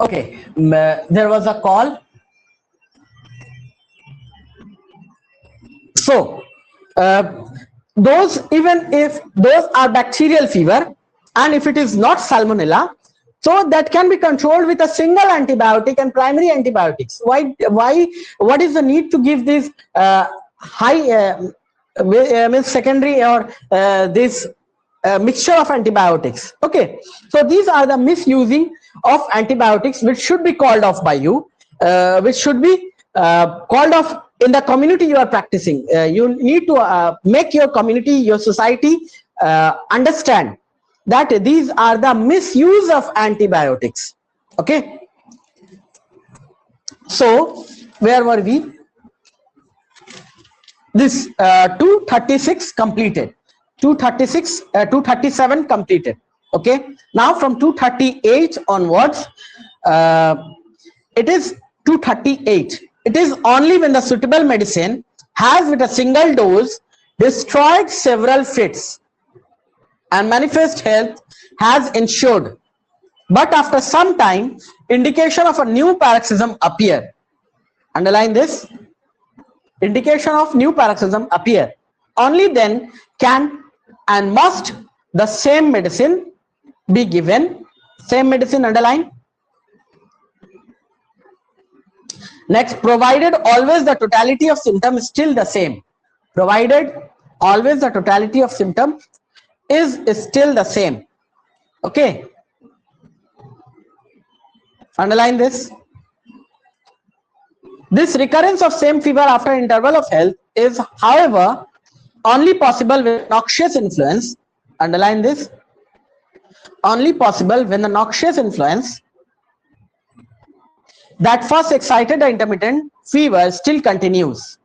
Okay, there was a call. So those, even if those are bacterial fever, and if it is not salmonella, so that can be controlled with a single antibiotic and primary antibiotics. Why what is the need to give this high means secondary or this mixture of antibiotics? Okay, so these are the misusing of antibiotics which should be called off by you, which should be called off in the community you are practicing. You need to make your community, your society understand that these are the misuse of antibiotics. Okay, so where were we? This 236 completed, 237 completed. Okay, now from 238 onwards, it is 238. It is only when the suitable medicine has with a single dose destroyed several fits and manifest health has ensured, but after some time indication of a new paroxysm appear. Underline this, indication of new paroxysm appear. Only then can and must the same medicine be given. Same medicine, underline. Next, provided always the totality of symptoms is still the same. Provided always the totality of symptoms is still the same. Okay, underline this. This recurrence of same fever after interval of health is, however, only possible with noxious influence. Underline this. Only possible when the noxious influence that first excited the intermittent fever still continues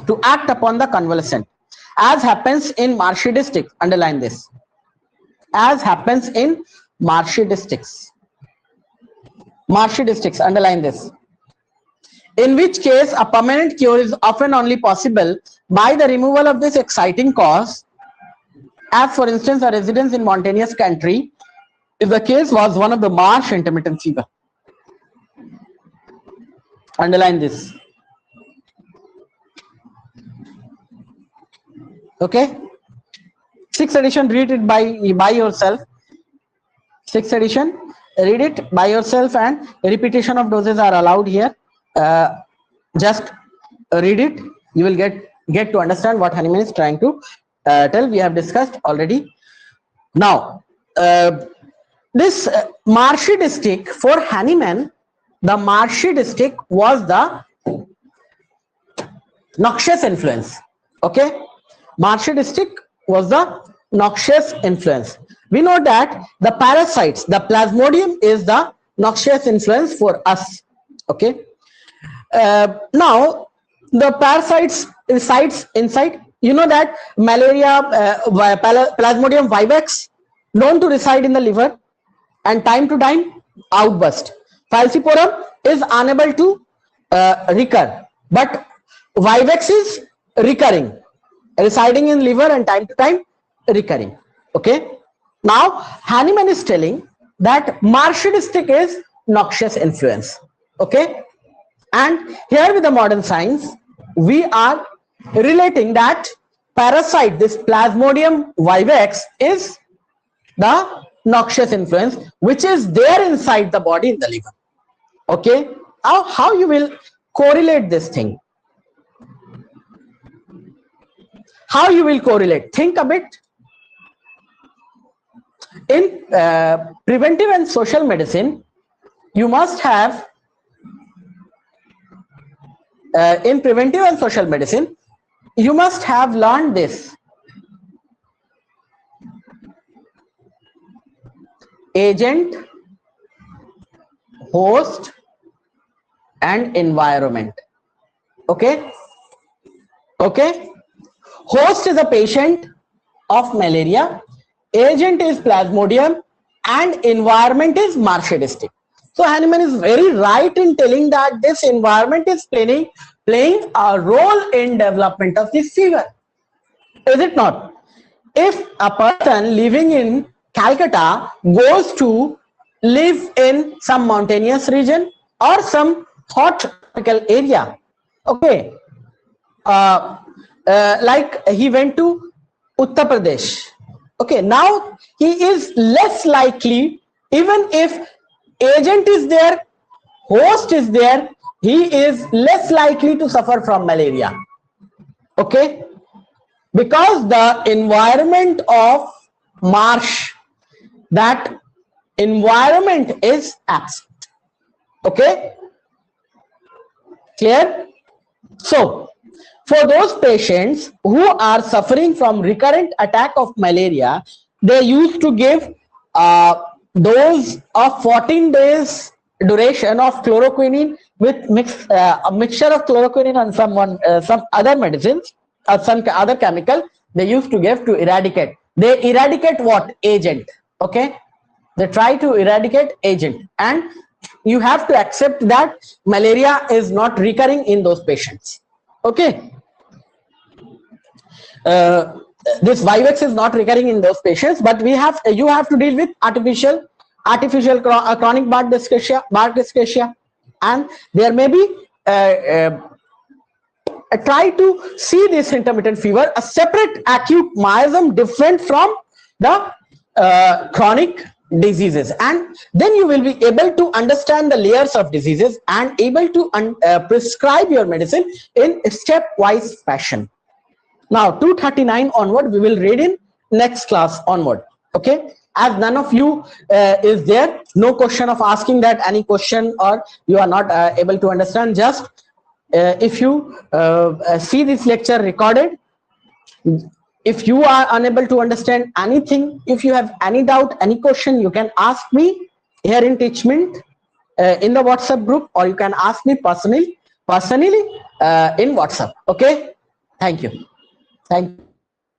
to act upon the convalescent, as happens in marshy districts. Underline this, as happens in marshy districts. Underline this, in which case a permanent cure is often only possible by the removal of this exciting cause, as for instance a residence in mountainous country if the case was one of the marsh intermittent fever. Underline this. Okay, 6th edition, read it by yourself. 6th edition, read it by yourself, and repetition of doses are allowed here. Just read it, you will get to understand what Hahnemann is trying to tell. We have discussed already. Now this marshy district, for Hahnemann, the marshy district was the noxious influence. Okay, marshy district was the noxious influence. We know that the parasites, the plasmodium is the noxious influence for us. Okay, now the parasites resides inside. You know that malaria, plasmodium vivax, known to reside in the liver and time to time outburst. Falciparum is unable to recur, but vivax is recurring, residing in liver and time to time recurring. Okay, now Hahnemann is telling that marshy district is noxious influence. Okay, and here with the modern science we are relating that parasite, this plasmodium vivax, is the noxious influence which is there inside the body in the liver. Okay, how you will correlate this thing? How you will correlate? Think a bit. In preventive and social medicine, you must have learned this. Agent, host, and environment. Okay, host is a patient of malaria, agent is plasmodium, and environment is marshy district. So Hahnemann is very right in telling that this environment is playing a role in development of this fever. Is it not? If a person living in Calcutta goes to live in some mountainous region or some hot tropical area. Okay, like he went to Uttar Pradesh. Okay, now he is less likely, even if agent is there, host is there, he is less likely to suffer from malaria. Okay, because the environment of marsh, that environment is absent. Okay, clear? So for those patients who are suffering from recurrent attack of malaria, they used to give dose of 14 days duration of chloroquine with a mixture of chloroquine and some other medicines or some other chemical they used to give to eradicate. They eradicate what? Agent. Okay, they try to eradicate agent, and you have to accept that malaria is not recurring in those patients. Okay, this Vivex is not recurring in those patients, but you have to deal with artificial chronic bark dyscharcia, and there may be try to see this intermittent fever, a separate acute miasm different from the chronic diseases, and then you will be able to understand the layers of diseases and able to prescribe your medicine in stepwise fashion. Now 239 onward we will read in next class onward. Okay, as none of you is there, no question of asking that any question or you are not able to understand, just if you see this lecture recorded, if you are unable to understand anything, if you have any doubt, any question, you can ask me here in Teachment in the WhatsApp group, or you can ask me personally in WhatsApp. Okay, thank you.